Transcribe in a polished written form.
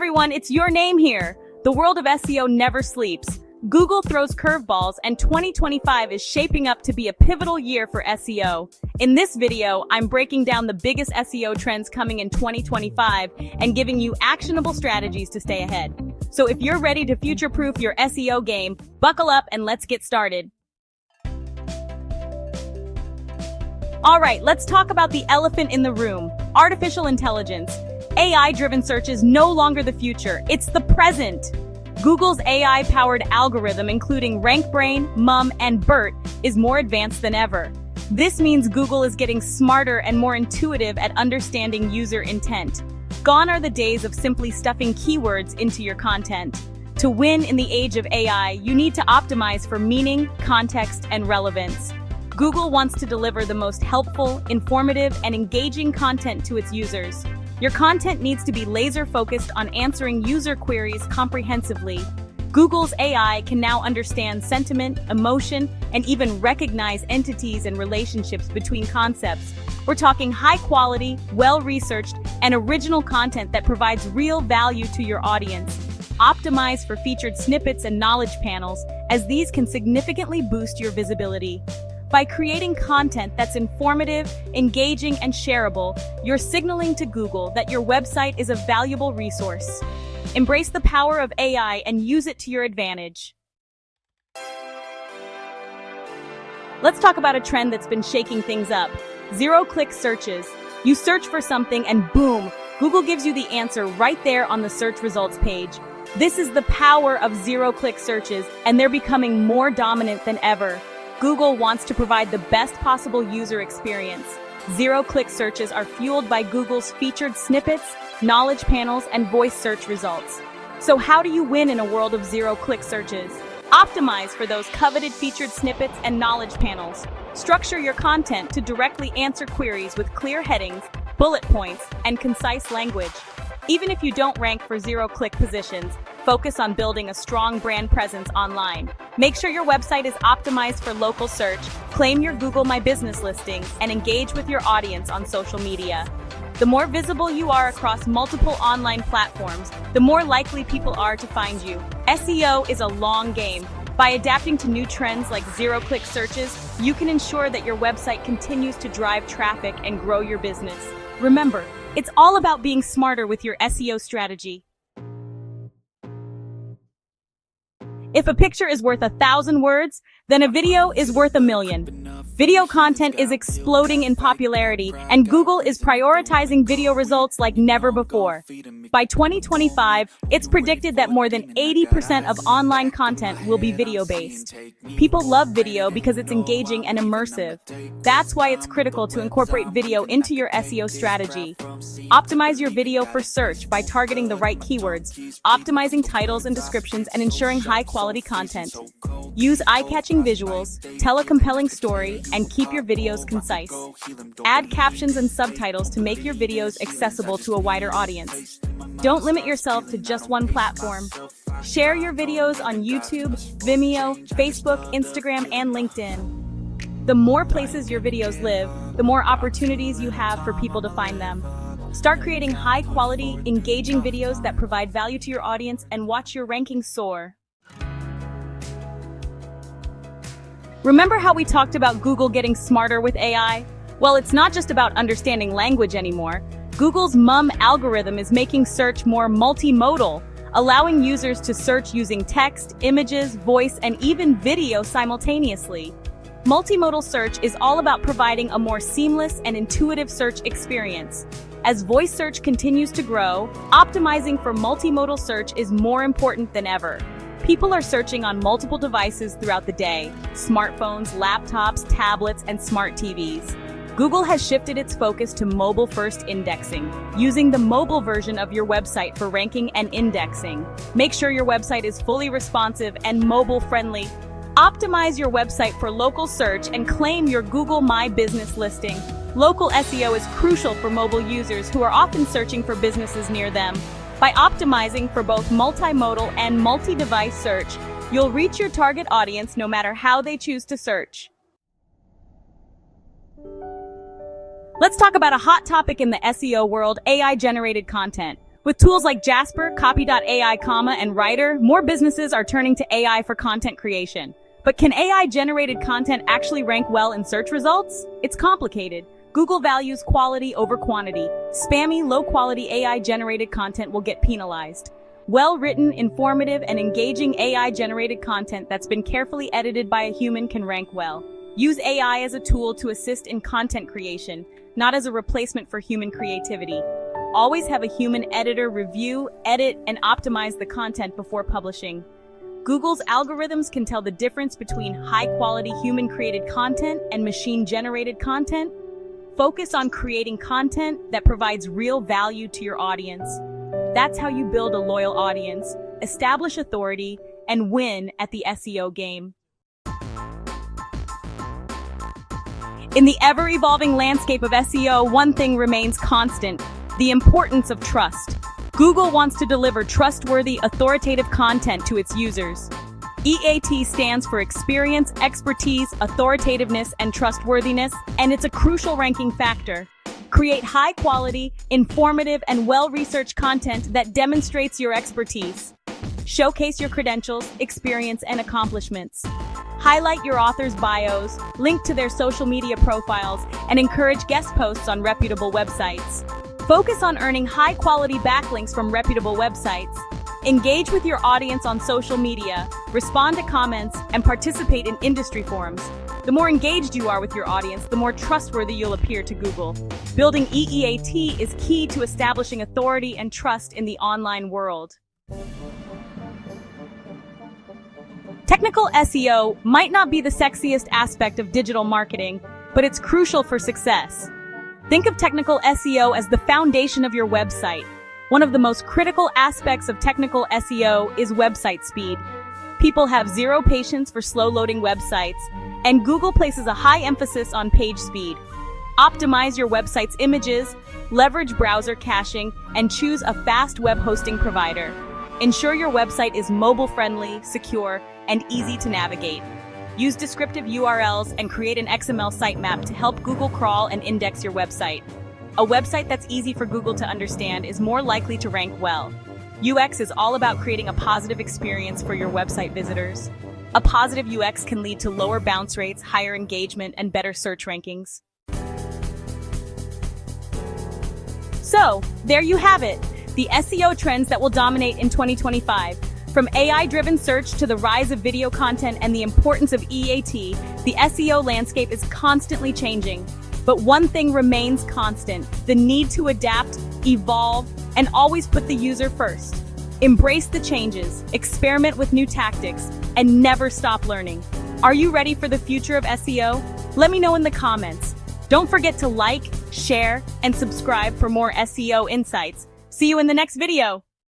everyone, it's your name here. The world of SEO never sleeps. Google throws curveballs, and 2025 is shaping up to be a pivotal year for SEO. In this video, I'm breaking down the biggest SEO trends coming in 2025 and giving you actionable strategies to stay ahead. So if you're ready to future-proof your SEO game, buckle up and let's get started. All right, let's talk about the elephant in the room, artificial intelligence. AI-driven search is no longer the future, it's the present. Google's AI-powered algorithm, including RankBrain, MUM, and BERT, is more advanced than ever. This means Google is getting smarter and more intuitive at understanding user intent. Gone are the days of simply stuffing keywords into your content. To win in the age of AI, you need to optimize for meaning, context, and relevance. Google wants to deliver the most helpful, informative, and engaging content to its users. Your content needs to be laser-focused on answering user queries comprehensively. Google's AI can now understand sentiment, emotion, and even recognize entities and relationships between concepts. We're talking high-quality, well-researched, and original content that provides real value to your audience. Optimize for featured snippets and knowledge panels, as these can significantly boost your visibility. By creating content that's informative, engaging, and shareable, you're signaling to Google that your website is a valuable resource. Embrace the power of AI and use it to your advantage. Let's talk about a trend that's been shaking things up. Zero-click searches. You search for something and boom, Google gives you the answer right there on the search results page. This is the power of zero-click searches, and they're becoming more dominant than ever. Google wants to provide the best possible user experience. Zero-click searches are fueled by Google's featured snippets, knowledge panels, and voice search results. So how do you win in a world of zero-click searches? Optimize for those coveted featured snippets and knowledge panels. Structure your content to directly answer queries with clear headings, bullet points, and concise language. Even if you don't rank for zero-click positions, focus on building a strong brand presence online. Make sure your website is optimized for local search, claim your Google My Business listing, and engage with your audience on social media. The more visible you are across multiple online platforms, the more likely people are to find you. SEO is a long game. By adapting to new trends like zero-click searches, you can ensure that your website continues to drive traffic and grow your business. Remember, it's all about being smarter with your SEO strategy. If a picture is worth 1,000 words, then a video is worth 1,000,000. Video content is exploding in popularity, and Google is prioritizing video results like never before. By 2025, it's predicted that more than 80% of online content will be video-based. People love video because it's engaging and immersive. That's why it's critical to incorporate video into your SEO strategy. Optimize your video for search by targeting the right keywords, optimizing titles and descriptions, and ensuring high-quality content. Use eye-catching visuals, tell a compelling story, and keep your videos concise. Add captions and subtitles to make your videos accessible to a wider audience. Don't limit yourself to just one platform. Share your videos on YouTube, Vimeo, Facebook, Instagram, and LinkedIn. The more places your videos live, the more opportunities you have for people to find them. Start creating high-quality, engaging videos that provide value to your audience and watch your rankings soar. Remember how we talked about Google getting smarter with AI? Well, it's not just about understanding language anymore. Google's MUM algorithm is making search more multimodal, allowing users to search using text, images, voice, and even video simultaneously. Multimodal search is all about providing a more seamless and intuitive search experience. As voice search continues to grow, optimizing for multimodal search is more important than ever. People are searching on multiple devices throughout the day: smartphones, laptops, tablets, and smart TVs. Google has shifted its focus to mobile-first indexing, using the mobile version of your website for ranking and indexing. Make sure your website is fully responsive and mobile-friendly. Optimize your website for local search and claim your Google My Business listing. Local SEO is crucial for mobile users who are often searching for businesses near them. By optimizing for both multimodal and multi-device search, you'll reach your target audience no matter how they choose to search. Let's talk about a hot topic in the SEO world: AI-generated content. With tools like Jasper, Copy.ai, and Writer, more businesses are turning to AI for content creation. But can AI-generated content actually rank well in search results? It's complicated. Google values quality over quantity. Spammy, low-quality AI-generated content will get penalized. Well-written, informative, and engaging AI-generated content that's been carefully edited by a human can rank well. Use AI as a tool to assist in content creation, not as a replacement for human creativity. Always have a human editor review, edit, and optimize the content before publishing. Google's algorithms can tell the difference between high-quality human-created content and machine-generated content. Focus on creating content that provides real value to your audience. That's how you build a loyal audience, establish authority, and win at the SEO game. In the ever-evolving landscape of SEO, one thing remains constant: the importance of trust. Google wants to deliver trustworthy, authoritative content to its users. EAT stands for experience, expertise, authoritativeness, and trustworthiness, and it's a crucial ranking factor. Create high-quality, informative, and well-researched content that demonstrates your expertise. Showcase your credentials, experience, and accomplishments. Highlight your authors' bios, link to their social media profiles, and encourage guest posts on reputable websites. Focus on earning high-quality backlinks from reputable websites. Engage with your audience on social media, respond to comments, and participate in industry forums. The more engaged you are with your audience, the more trustworthy you'll appear to Google. Building EEAT is key to establishing authority and trust in the online world. Technical SEO might not be the sexiest aspect of digital marketing, but it's crucial for success. Think of technical SEO as the foundation of your website. One of the most critical aspects of technical SEO is website speed. People have zero patience for slow-loading websites, and Google places a high emphasis on page speed. Optimize your website's images, leverage browser caching, and choose a fast web hosting provider. Ensure your website is mobile-friendly, secure, and easy to navigate. Use descriptive URLs and create an XML sitemap to help Google crawl and index your website. A website that's easy for Google to understand is more likely to rank well. UX is all about creating a positive experience for your website visitors. A positive UX can lead to lower bounce rates, higher engagement, and better search rankings. So, there you have it, the SEO trends that will dominate in 2025. From AI-driven search to the rise of video content and the importance of EAT, the SEO landscape is constantly changing. But one thing remains constant: the need to adapt, evolve, and always put the user first. Embrace the changes, experiment with new tactics, and never stop learning. Are you ready for the future of SEO? Let me know in the comments. Don't forget to like, share, and subscribe for more SEO insights. See you in the next video.